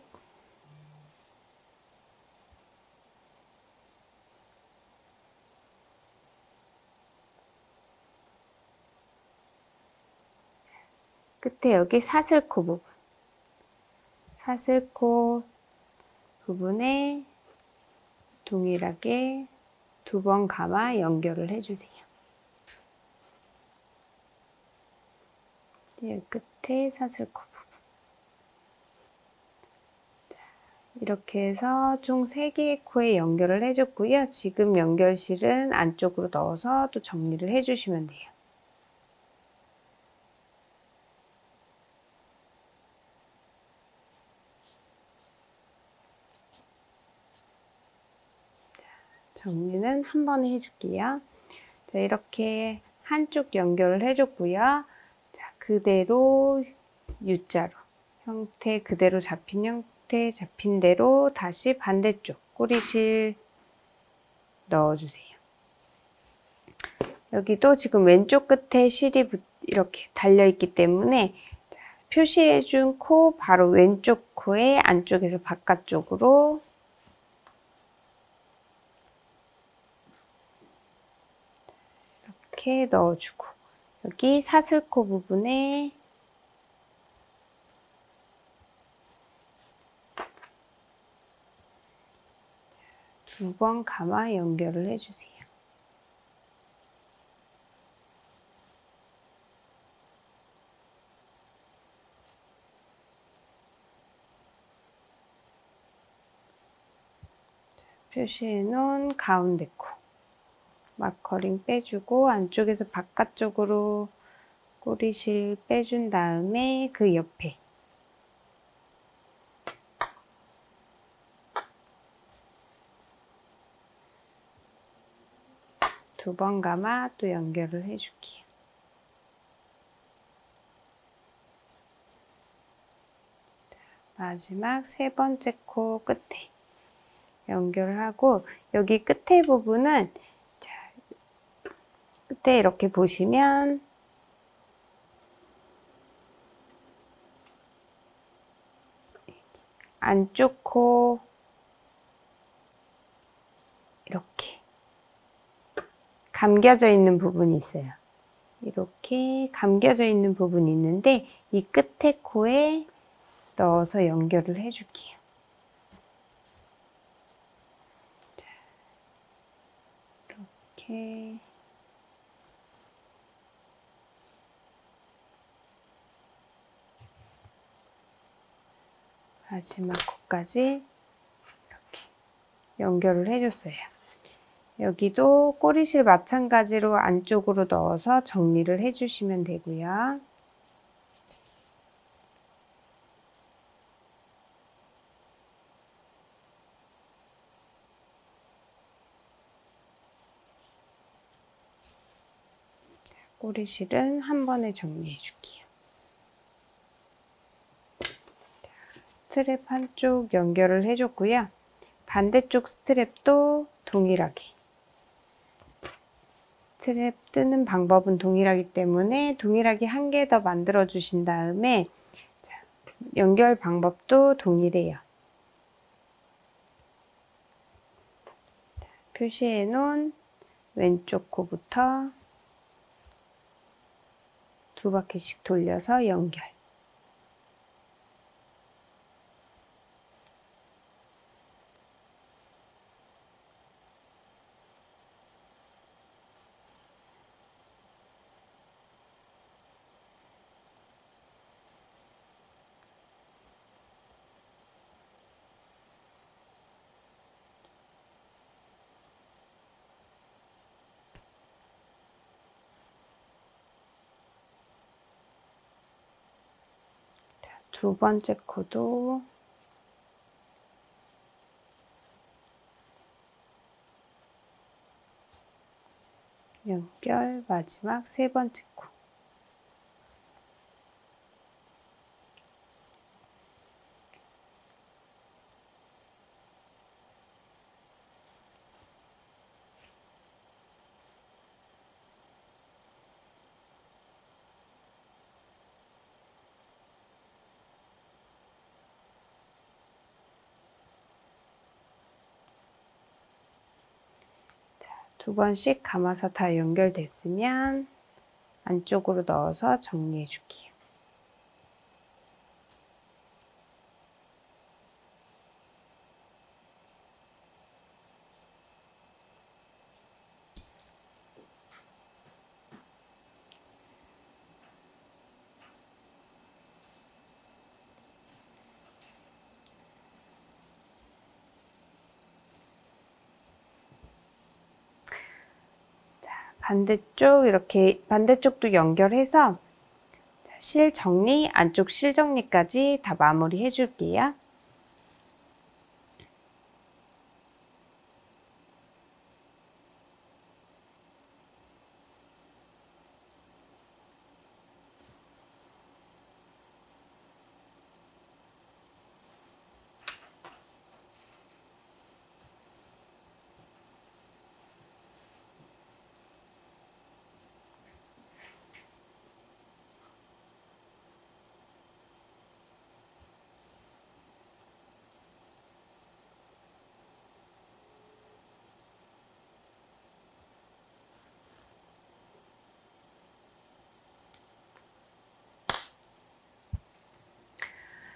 끝에 여기 사슬코 부분, 사슬코 부분에 동일하게 2번 감아 연결을 해주세요. 끝에 사슬코 부분. 이렇게 해서 총 3개의 코에 연결을 해줬고요. 지금 연결실은 안쪽으로 넣어서 또 정리를 해주시면 돼요. 정리는 한 번에 해줄게요. 자, 이렇게 한쪽 연결을 해줬고요. 자, 그대로 U자로 형태 그대로 잡힌 형태 잡힌 대로 다시 반대쪽 꼬리실 넣어주세요. 여기도 지금 왼쪽 끝에 실이 이렇게 달려있기 때문에 자, 표시해준 코 바로 왼쪽 코의 안쪽에서 바깥쪽으로 이렇게 넣어주고 여기 사슬코 부분에 두 번 감아 연결을 해주세요. 표시해 놓은 가운데 코 마커링 빼주고 안쪽에서 바깥쪽으로 꼬리실 빼준 다음에 그 옆에 두 번 감아 또 연결을 해줄게요. 마지막 3번째 코 끝에 연결을 하고 여기 끝에 부분은 자, 끝에 이렇게 보시면 안쪽 코 이렇게 감겨져 있는 부분이 있어요. 이렇게 감겨져 있는 부분이 있는데 이 끝에 코에 넣어서 연결을 해줄게요. 자, 이렇게 마지막 코까지 이렇게 연결을 해줬어요. 여기도 꼬리실 마찬가지로 안쪽으로 넣어서 정리를 해주시면 되고요. 꼬리실은 한 번에 정리해 줄게요. 스트랩 한쪽 연결을 해줬고요. 반대쪽 스트랩도 동일하게 스트랩 뜨는 방법은 동일하기 때문에 동일하게 한 개 더 만들어 주신 다음에 자, 연결 방법도 동일해요. 표시해 놓은 왼쪽 코부터 2바퀴씩 돌려서 연결. 두 번째 코도 연결, 마지막 3번째 코. 두 번씩 감아서 다 연결됐으면 안쪽으로 넣어서 정리해 줄게요. 반대쪽 이렇게 반대쪽도 연결해서 실 정리, 안쪽 실 정리까지 다 마무리 해줄게요.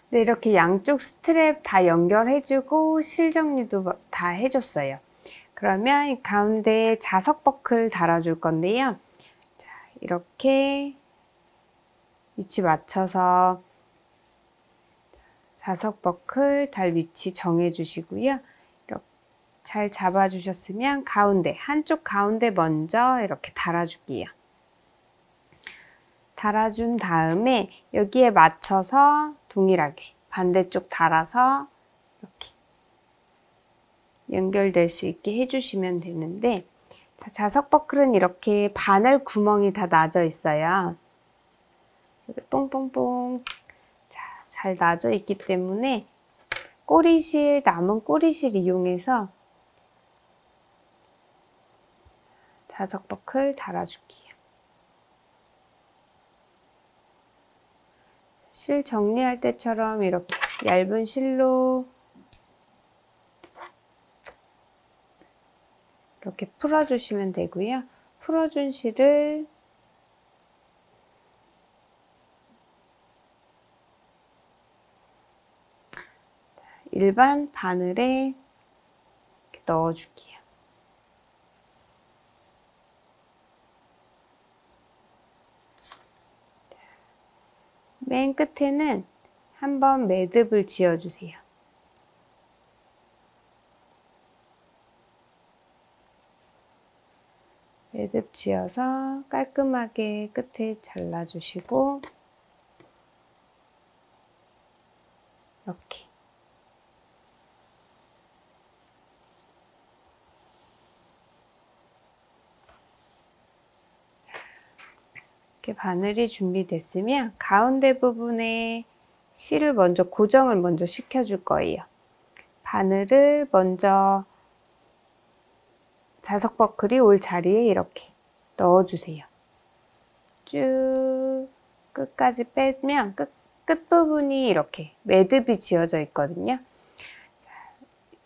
네, 이렇게 양쪽 스트랩 다 연결해주고 실 정리도 다 해줬어요. 그러면 이 가운데 자석 버클 달아줄 건데요. 자, 이렇게 위치 맞춰서 자석 버클 달 위치 정해주시고요. 이렇게 잘 잡아주셨으면 가운데, 한쪽 가운데 먼저 이렇게 달아줄게요. 달아준 다음에 여기에 맞춰서 동일하게 반대쪽 달아서 이렇게 연결될 수 있게 해주시면 되는데, 자석 버클은 이렇게 바늘 구멍이 다 나져 있어요. 뽕뽕뽕 잘 나져 있기 때문에 꼬리실, 남은 꼬리실 이용해서 자석 버클 달아줄게요. 실 정리할 때처럼 이렇게 얇은 실로 이렇게 풀어주시면 되고요. 풀어준 실을 일반 바늘에 넣어줄게요. 맨 끝에는 한번 매듭을 지어주세요. 매듭 지어서 깔끔하게 끝에 잘라주시고 이렇게 바늘이 준비됐으면 가운데 부분에 실을 먼저 고정을 먼저 시켜줄 거예요. 바늘을 먼저 자석 버클이 올 자리에 이렇게 넣어주세요. 쭉 끝까지 빼면 끝부분이 이렇게 매듭이 지어져 있거든요.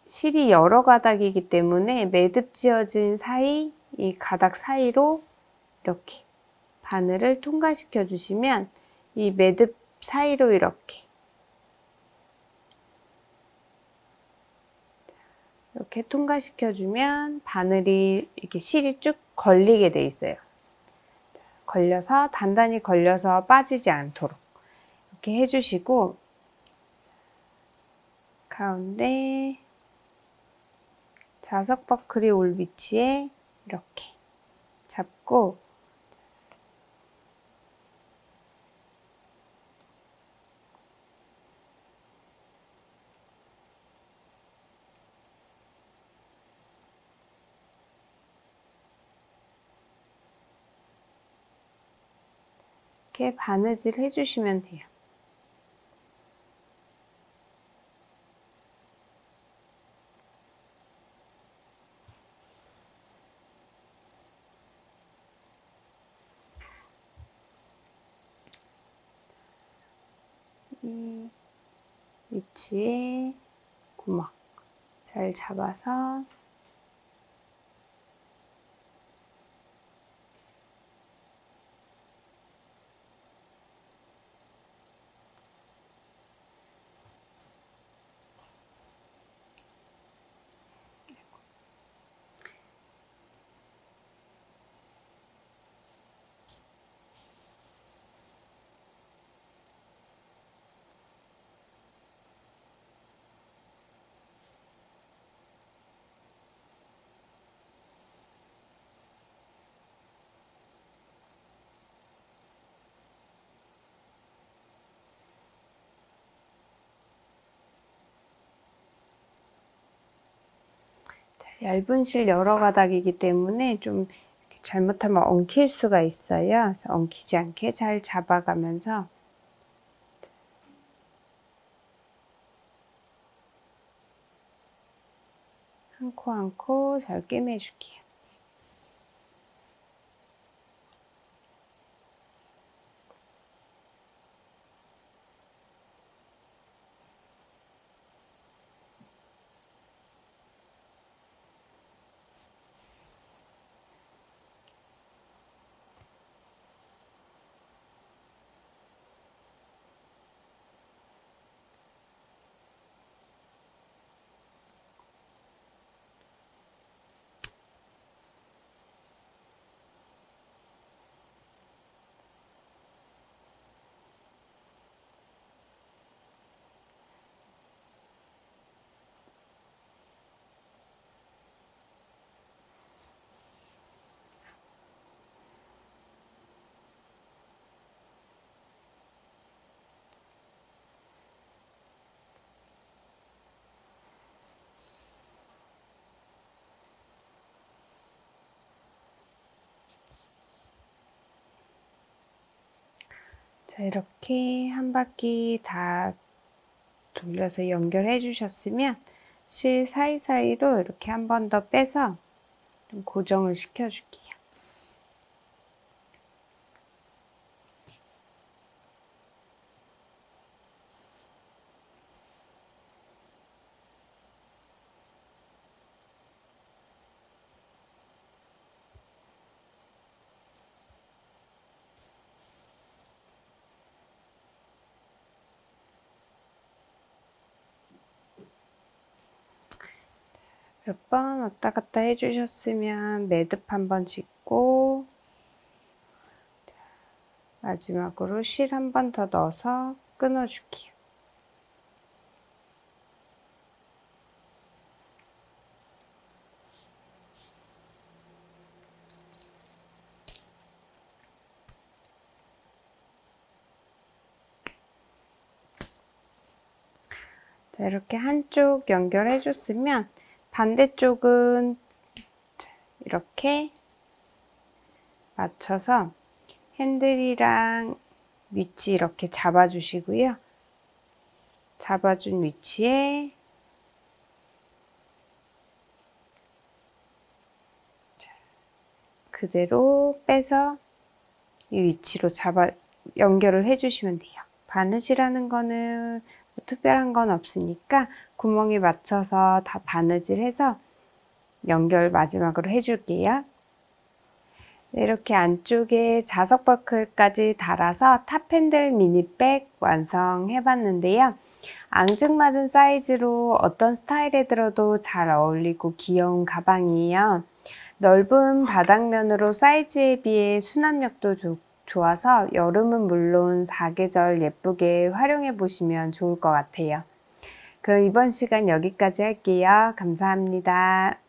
실이 여러 가닥이기 때문에 매듭 지어진 사이, 이 가닥 사이로 이렇게 바늘을 통과시켜 주시면 이 매듭 사이로 이렇게 통과시켜 주면 바늘이 이렇게 실이 쭉 걸리게 돼 있어요. 걸려서 단단히 걸려서 빠지지 않도록 이렇게 해주시고 가운데 자석 버클이 올 위치에 이렇게 잡고 이렇게 바느질 해주시면 돼요. 이 위치에 구멍 잘 잡아서 얇은 실 여러 가닥이기 때문에 좀 잘못하면 엉킬 수가 있어요. 그래서 엉키지 않게 잘 잡아가면서 한 코 한 코 잘 꿰매줄게요. 자, 이렇게 한 바퀴 다 돌려서 연결해 주셨으면 실 사이사이로 이렇게 한 번 더 빼서 좀 고정을 시켜 줄게요. 몇 번 왔다 갔다 해주셨으면 매듭 한번 짓고 마지막으로 실 한 번 더 넣어서 끊어줄게요. 자, 이렇게 한쪽 연결해 줬으면 반대쪽은 이렇게 맞춰서 핸들이랑 위치 이렇게 잡아주시고요. 잡아준 위치에 그대로 빼서 이 위치로 연결을 해주시면 돼요. 바느질하는 거는 뭐 특별한 건 없으니까 구멍에 맞춰서 다 바느질해서 연결 마지막으로 해줄게요. 이렇게 안쪽에 자석 버클까지 달아서 탑핸들 미니백 완성해 봤는데요. 앙증맞은 사이즈로 어떤 스타일에 들어도 잘 어울리고 귀여운 가방이에요. 넓은 바닥면으로 사이즈에 비해 수납력도 좋아서 여름은 물론 사계절 예쁘게 활용해 보시면 좋을 것 같아요. 그럼 이번 시간 여기까지 할게요. 감사합니다.